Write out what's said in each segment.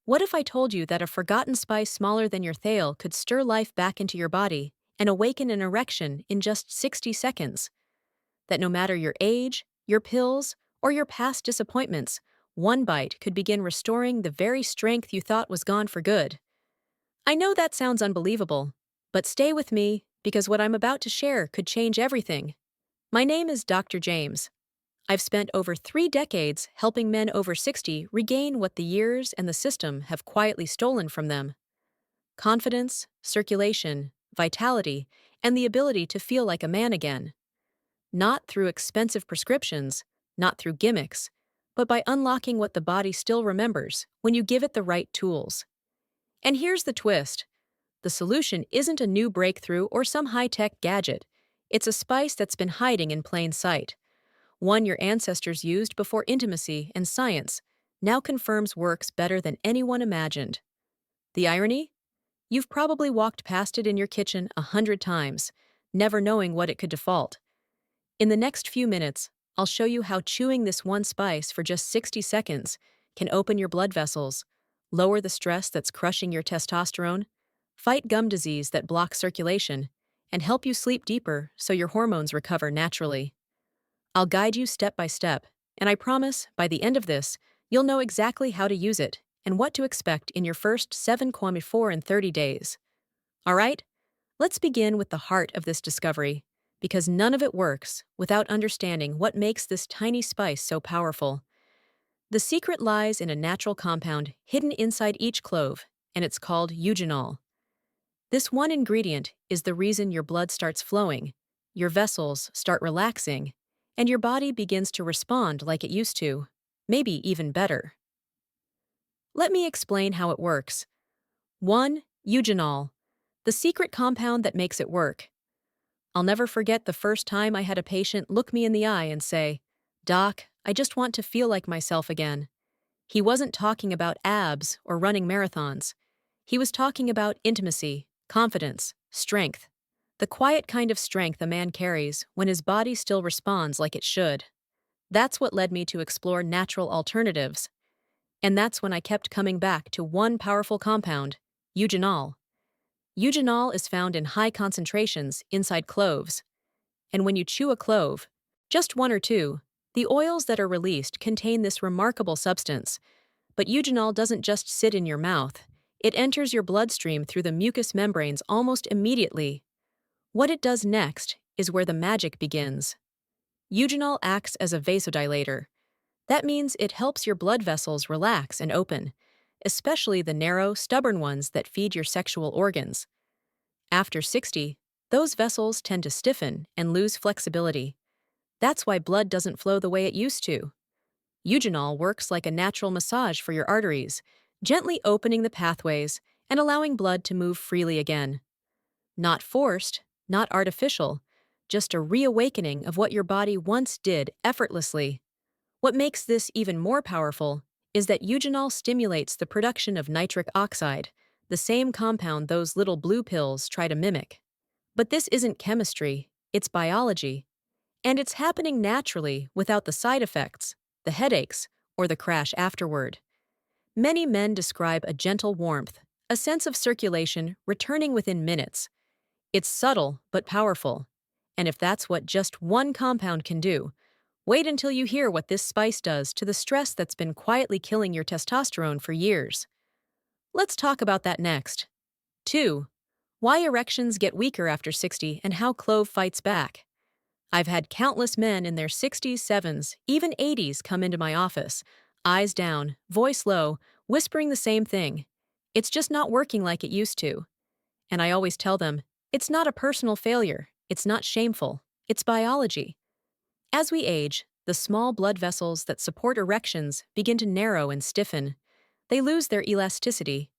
What if I told you that a forgotten spice smaller than your thale could stir life back into your body and awaken an erection in just 60 seconds? That no matter your age, your pills, or your past disappointments, one bite could begin restoring the very strength you thought was gone for good. I know that sounds unbelievable, but stay with me because what I'm about to share could change everything. My name is Dr. James. I've spent over 3 decades helping men over 60 regain what the years and the system have quietly stolen from them: confidence, circulation, vitality, and the ability to feel like a man again. Not through expensive prescriptions, not through gimmicks, but by unlocking what the body still remembers when you give it the right tools. And here's the twist: the solution isn't a new breakthrough or some high tech gadget, it's a spice that's been hiding in plain sight. One your ancestors used before intimacy and science now confirms works better than anyone imagined. The irony? You've probably walked past it in your kitchen 100 times, never knowing what it could default. In the next few minutes, I'll show you how chewing this one spice for just 60 seconds can open your blood vessels, lower the stress that's crushing your testosterone, fight gum disease that blocks circulation, and help you sleep deeper so your hormones recover naturally. I'll guide you step by step, and I promise, by the end of this, you'll know exactly how to use it and what to expect in your first 7,4 and 30 days. All right? Let's begin with the heart of this discovery, because none of it works without understanding what makes this tiny spice so powerful. The secret lies in a natural compound hidden inside each clove, and it's called eugenol. This one ingredient is the reason your blood starts flowing, your vessels start relaxing, and your body begins to respond like it used to, maybe even better. Let me explain how it works. 1. Eugenol, the secret compound that makes it work. I'll never forget the first time I had a patient look me in the eye and say, "Doc, I just want to feel like myself again." He wasn't talking about abs or running marathons. He was talking about intimacy, confidence, strength. The quiet kind of strength a man carries when his body still responds like it should. That's what led me to explore natural alternatives. And that's when I kept coming back to one powerful compound: eugenol. Eugenol is found in high concentrations inside cloves. And when you chew a clove, just one or two, the oils that are released contain this remarkable substance. But eugenol doesn't just sit in your mouth. It enters your bloodstream through the mucous membranes almost immediately. What it does next is where the magic begins. Eugenol acts as a vasodilator. That means it helps your blood vessels relax and open, especially the narrow, stubborn ones that feed your sexual organs. After 60, those vessels tend to stiffen and lose flexibility. That's why blood doesn't flow the way it used to. Eugenol works like a natural massage for your arteries, gently opening the pathways and allowing blood to move freely again. Not forced, not artificial, just a reawakening of what your body once did effortlessly. What makes this even more powerful is that eugenol stimulates the production of nitric oxide, the same compound those little blue pills try to mimic. But this isn't chemistry, it's biology. And it's happening naturally without the side effects, the headaches, or the crash afterward. Many men describe a gentle warmth, a sense of circulation returning within minutes. It's subtle but powerful. And if that's what just one compound can do, wait until you hear what this spice does to the stress that's been quietly killing your testosterone for years. Let's talk about that next. 2. Why erections get weaker after 60 and how clove fights back. I've had countless men in their 60s, 70s, even 80s come into my office, eyes down, voice low, whispering the same thing: "It's just not working like it used to." And I always tell them, it's not a personal failure, it's not shameful, it's biology. As we age, the small blood vessels that support erections begin to narrow and stiffen. They lose their elasticity.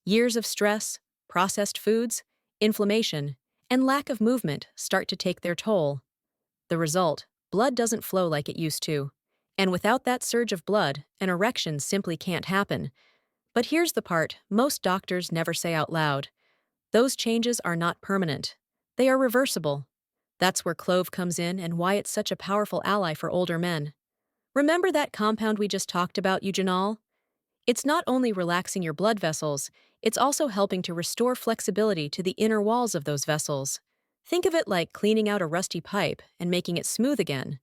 Years of stress, processed foods, inflammation, and lack of movement start to take their toll. The result: blood doesn't flow like it used to. And without that surge of blood, an erection simply can't happen. But here's the part most doctors never say out loud. Those changes are not permanent. They are reversible. That's where clove comes in and why it's such a powerful ally for older men. Remember that compound we just talked about, eugenol? It's not only relaxing your blood vessels, it's also helping to restore flexibility to the inner walls of those vessels. Think of it like cleaning out a rusty pipe and making it smooth again.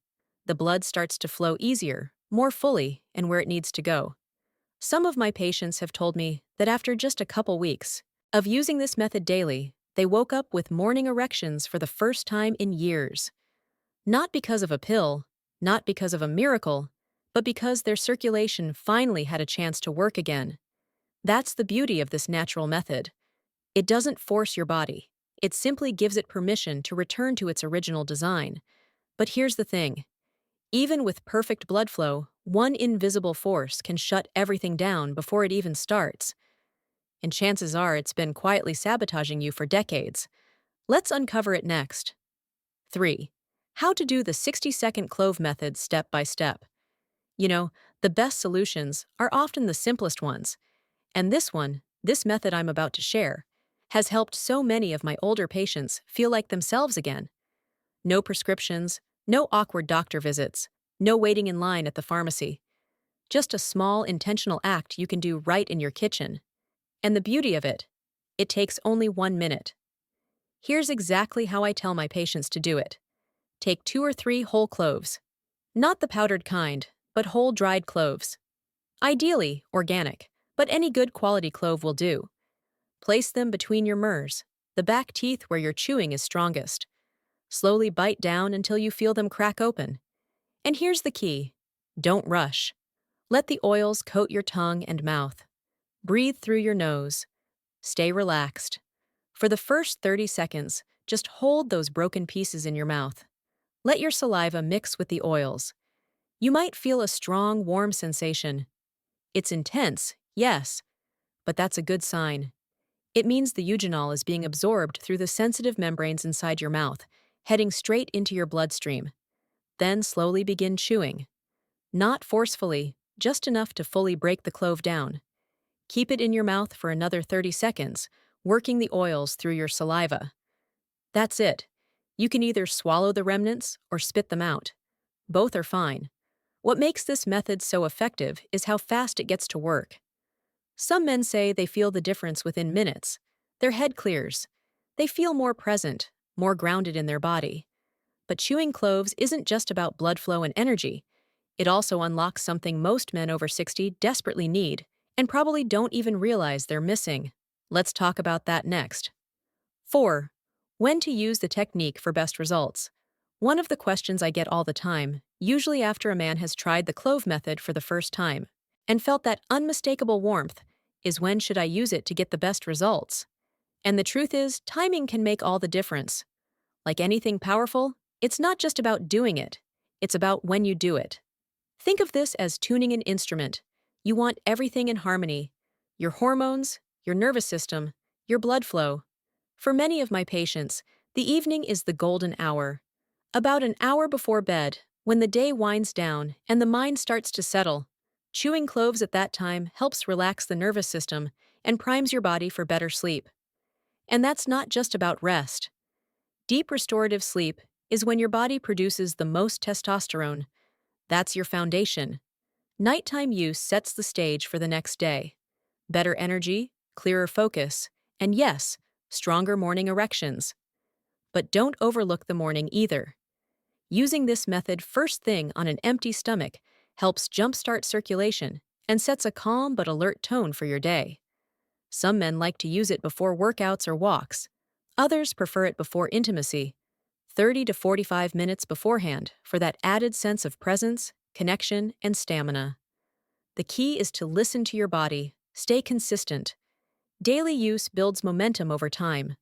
The blood starts to flow easier, more fully, and where it needs to go. Some of my patients have told me that after just a couple weeks of using this method daily, they woke up with morning erections for the first time in years. Not because of a pill, not because of a miracle, but because their circulation finally had a chance to work again. That's the beauty of this natural method. It doesn't force your body. It simply gives it permission to return to its original design. But here's the thing. Even with perfect blood flow, one invisible force can shut everything down before it even starts. And chances are it's been quietly sabotaging you for decades. Let's uncover it next. 3. How to do the 60-second clove method step by step. You know, the best solutions are often the simplest ones. And this method I'm about to share, has helped so many of my older patients feel like themselves again. No prescriptions, no awkward doctor visits, no waiting in line at the pharmacy. Just a small, intentional act you can do right in your kitchen. And the beauty of it takes only 1 minute. Here's exactly how I tell my patients to do it. Take 2 or 3 whole cloves. Not the powdered kind, but whole dried cloves. Ideally, organic, but any good quality clove will do. Place them between your murs, the back teeth where your chewing is strongest. Slowly bite down until you feel them crack open. And here's the key. Don't rush. Let the oils coat your tongue and mouth. Breathe through your nose. Stay relaxed. For the first 30 seconds, just hold those broken pieces in your mouth. Let your saliva mix with the oils. You might feel a strong, warm sensation. It's intense, yes, but that's a good sign. It means the eugenol is being absorbed through the sensitive membranes inside your mouth, heading straight into your bloodstream. Then slowly begin chewing. Not forcefully, just enough to fully break the clove down. Keep it in your mouth for another 30 seconds, working the oils through your saliva. That's it. You can either swallow the remnants or spit them out. Both are fine. What makes this method so effective is how fast it gets to work. Some men say they feel the difference within minutes. Their head clears. They feel more present, more grounded in their body. But chewing cloves isn't just about blood flow and energy. It also unlocks something most men over 60 desperately need and probably don't even realize they're missing. Let's talk about that next. 4. When to use the technique for best results. One of the questions I get all the time, usually after a man has tried the clove method for the first time and felt that unmistakable warmth, is when should I use it to get the best results? And the truth is, timing can make all the difference. Like anything powerful, it's not just about doing it, it's about when you do it. Think of this as tuning an instrument. You want everything in harmony. Your hormones, your nervous system, your blood flow. For many of my patients, the evening is the golden hour. About an hour before bed, when the day winds down and the mind starts to settle, chewing cloves at that time helps relax the nervous system and primes your body for better sleep. And that's not just about rest. Deep restorative sleep is when your body produces the most testosterone. That's your foundation. Nighttime use sets the stage for the next day. Better energy, clearer focus, and yes, stronger morning erections. But don't overlook the morning either. Using this method first thing on an empty stomach helps jumpstart circulation and sets a calm but alert tone for your day. Some men like to use it before workouts or walks. Others prefer it before intimacy, 30 to 45 minutes beforehand for that added sense of presence, connection, and stamina. The key is to listen to your body, stay consistent. Daily use builds momentum over time.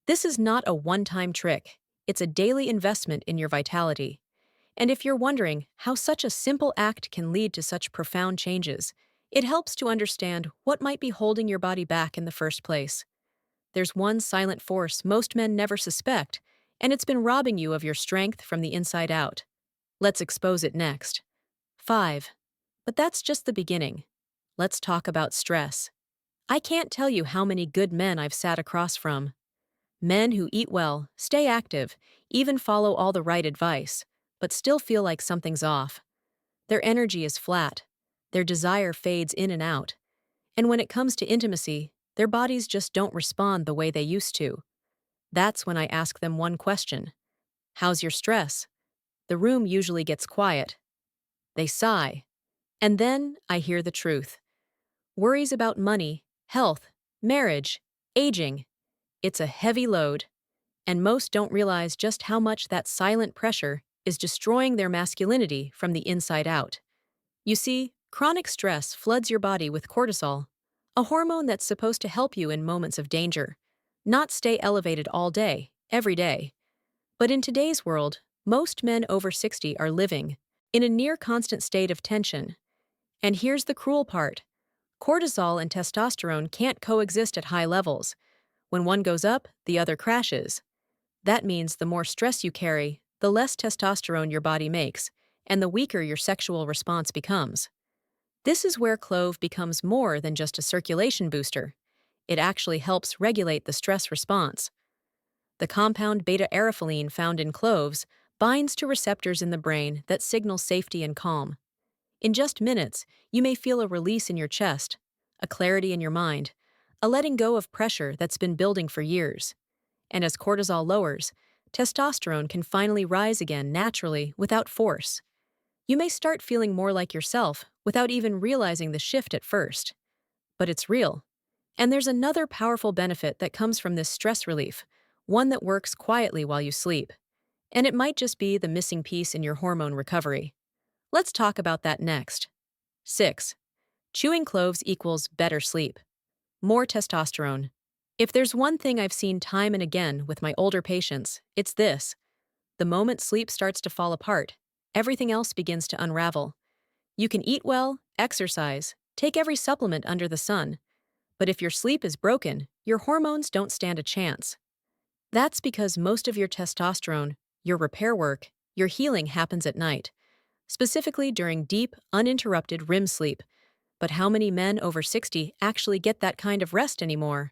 This is not a one-time trick. It's a daily investment in your vitality. And if you're wondering how such a simple act can lead to such profound changes, it helps to understand what might be holding your body back in the first place. There's one silent force most men never suspect, and it's been robbing you of your strength from the inside out. Let's expose it next. 5. But that's just the beginning. Let's talk about stress. I can't tell you how many good men I've sat across from. Men who eat well, stay active, even follow all the right advice, but still feel like something's off. Their energy is flat. Their desire fades in and out, And when it comes to intimacy, their bodies just don't respond the way they used to. That's when I ask them one question: how's your stress? The room usually gets quiet. They sigh. And then I hear the truth. Worries about money, health, marriage, aging. It's a heavy load, and most don't realize just how much that silent pressure is destroying their masculinity from the inside out. You see, chronic stress floods your body with cortisol, a hormone that's supposed to help you in moments of danger, not stay elevated all day, every day. But in today's world, most men over 60 are living in a near constant state of tension. And here's the cruel part: cortisol and testosterone can't coexist at high levels. When one goes up, the other crashes. That means the more stress you carry, the less testosterone your body makes, and the weaker your sexual response becomes. This is where clove becomes more than just a circulation booster. It actually helps regulate the stress response. The compound beta-erephyline found in cloves binds to receptors in the brain that signal safety and calm. In just minutes, you may feel a release in your chest, a clarity in your mind, a letting go of pressure that's been building for years. And as cortisol lowers, testosterone can finally rise again naturally without force. You may start feeling more like yourself without even realizing the shift at first. But it's real. And there's another powerful benefit that comes from this stress relief, one that works quietly while you sleep. And it might just be the missing piece in your hormone recovery. Let's talk about that next. 6. Chewing cloves equals better sleep. More testosterone. If there's one thing I've seen time and again with my older patients, it's this. The moment sleep starts to fall apart, everything else begins to unravel. You can eat well, exercise, take every supplement under the sun, but if your sleep is broken, your hormones don't stand a chance. That's because most of your testosterone, your repair work, your healing happens at night, specifically during deep, uninterrupted REM sleep. But how many men over 60 actually get that kind of rest anymore?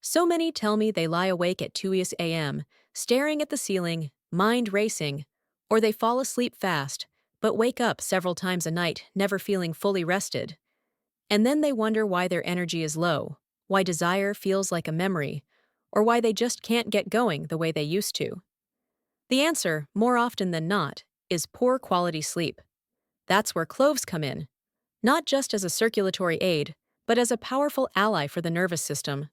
So many tell me they lie awake at 2 a.m., staring at the ceiling, mind racing, or they fall asleep fast, but wake up several times a night, never feeling fully rested. And then they wonder why their energy is low, why desire feels like a memory, or why they just can't get going the way they used to. The answer, more often than not, is poor quality sleep. That's where cloves come in, not just as a circulatory aid, but as a powerful ally for the nervous system.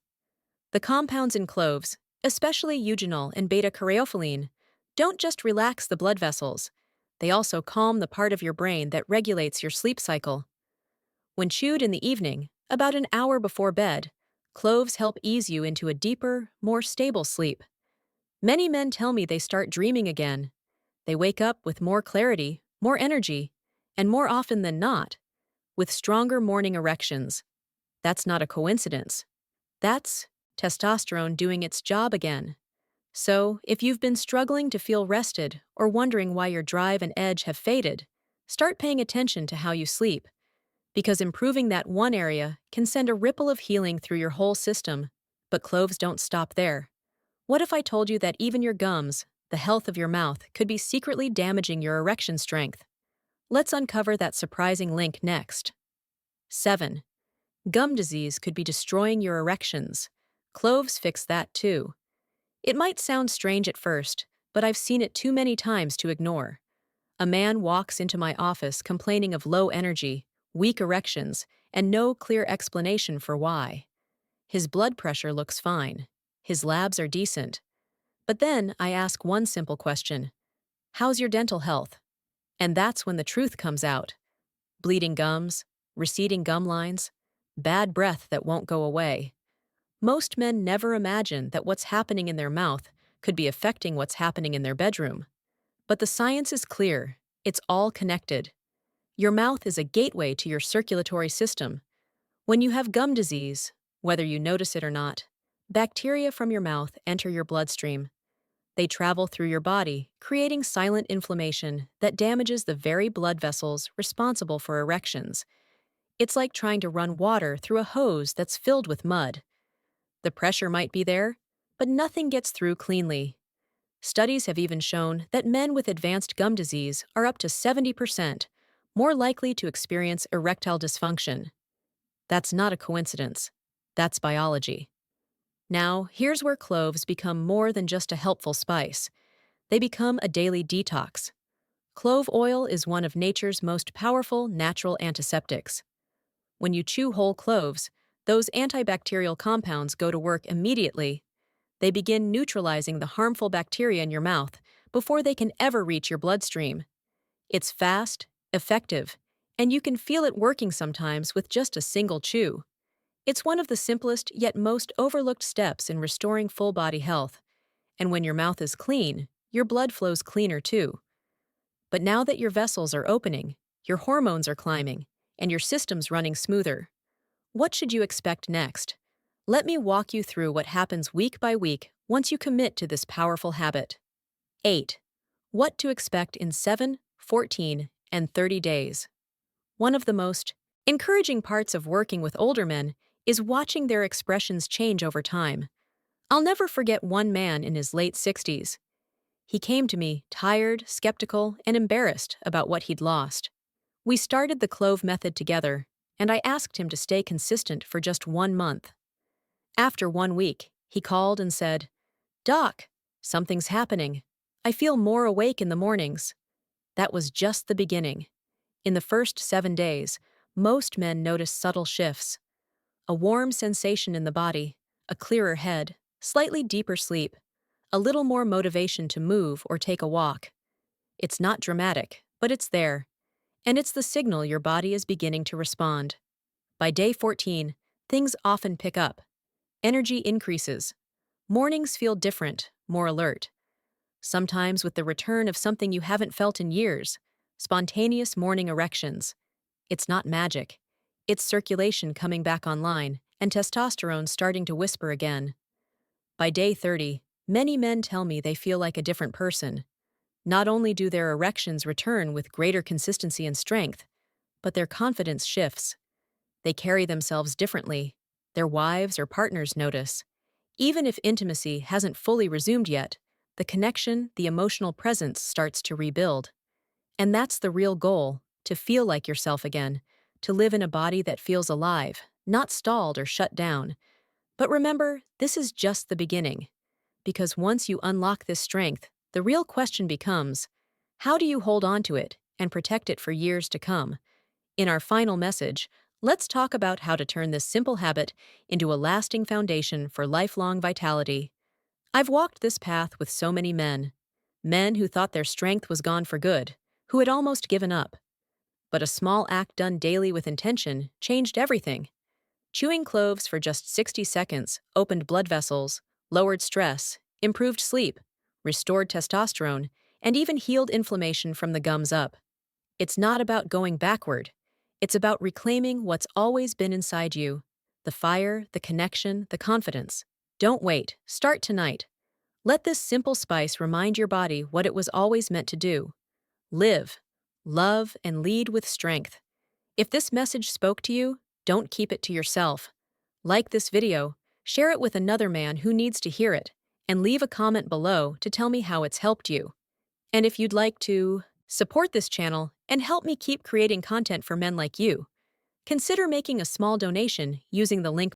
The compounds in cloves, especially eugenol and beta-caryophyllene, don't just relax the blood vessels. They also calm the part of your brain that regulates your sleep cycle. When chewed in the evening, about an hour before bed, cloves help ease you into a deeper, more stable sleep. Many men tell me they start dreaming again. They wake up with more clarity, more energy, and more often than not, with stronger morning erections. That's not a coincidence. That's testosterone doing its job again. So, if you've been struggling to feel rested or wondering why your drive and edge have faded, start paying attention to how you sleep, because improving that one area can send a ripple of healing through your whole system. But cloves don't stop there. What if I told you that even your gums, the health of your mouth, could be secretly damaging your erection strength? Let's uncover that surprising link next. 7. Gum disease could be destroying your erections. Cloves fix that too. It might sound strange at first, but I've seen it too many times to ignore. A man walks into my office complaining of low energy, weak erections, and no clear explanation for why. His blood pressure looks fine. His labs are decent. But then I ask one simple question: how's your dental health? And that's when the truth comes out. Bleeding gums, receding gum lines, bad breath that won't go away. Most men never imagine that what's happening in their mouth could be affecting what's happening in their bedroom. But the science is clear. It's all connected. Your mouth is a gateway to your circulatory system. When you have gum disease, whether you notice it or not, bacteria from your mouth enter your bloodstream. They travel through your body, creating silent inflammation that damages the very blood vessels responsible for erections. It's like trying to run water through a hose that's filled with mud. The pressure might be there, but nothing gets through cleanly. Studies have even shown that men with advanced gum disease are up to 70% more likely to experience erectile dysfunction. That's not a coincidence. That's biology. Now, here's where cloves become more than just a helpful spice. They become a daily detox. Clove oil is one of nature's most powerful natural antiseptics. When you chew whole cloves, those antibacterial compounds go to work immediately. They begin neutralizing the harmful bacteria in your mouth before they can ever reach your bloodstream. It's fast, effective, and you can feel it working sometimes with just a single chew. It's one of the simplest yet most overlooked steps in restoring full body health. And when your mouth is clean, your blood flows cleaner too. But now that your vessels are opening, your hormones are climbing, and your system's running smoother, what should you expect next? Let me walk you through what happens week by week once you commit to this powerful habit. 8. What to expect in 7, 14, and 30 days. One of the most encouraging parts of working with older men is watching their expressions change over time. I'll never forget one man in his late 60s. He came to me tired, skeptical, and embarrassed about what he'd lost. We started the clove method together, and I asked him to stay consistent for just 1 month. After 1 week, he called and said, "Doc, something's happening. I feel more awake in the mornings." That was just the beginning. In the first 7 days, most men notice subtle shifts. A warm sensation in the body, a clearer head, slightly deeper sleep, a little more motivation to move or take a walk. It's not dramatic, but it's there. And it's the signal your body is beginning to respond. By day 14, things often pick up. Energy increases. Mornings feel different, more alert. Sometimes with the return of something you haven't felt in years, spontaneous morning erections. It's not magic. It's circulation coming back online and testosterone starting to whisper again. By day 30, many men tell me they feel like a different person. Not only do their erections return with greater consistency and strength, but their confidence shifts. They carry themselves differently. Their wives or partners notice. Even if intimacy hasn't fully resumed yet, the connection, the emotional presence starts to rebuild. And that's the real goal, to feel like yourself again, to live in a body that feels alive, not stalled or shut down. But remember, this is just the beginning. Because once you unlock this strength, the real question becomes, how do you hold on to it and protect it for years to come? In our final message, let's talk about how to turn this simple habit into a lasting foundation for lifelong vitality. I've walked this path with so many men. Men who thought their strength was gone for good, who had almost given up. But a small act done daily with intention changed everything. Chewing cloves for just 60 seconds opened blood vessels, lowered stress, improved sleep, restored testosterone, and even healed inflammation from the gums up. It's not about going backward. It's about reclaiming what's always been inside you. The fire, the connection, the confidence. Don't wait. Start tonight. Let this simple spice remind your body what it was always meant to do. Live, love, and lead with strength. If this message spoke to you, don't keep it to yourself. Like this video, share it with another man who needs to hear it, and leave a comment below to tell me how it's helped you. And if you'd like to support this channel and help me keep creating content for men like you, consider making a small donation using the link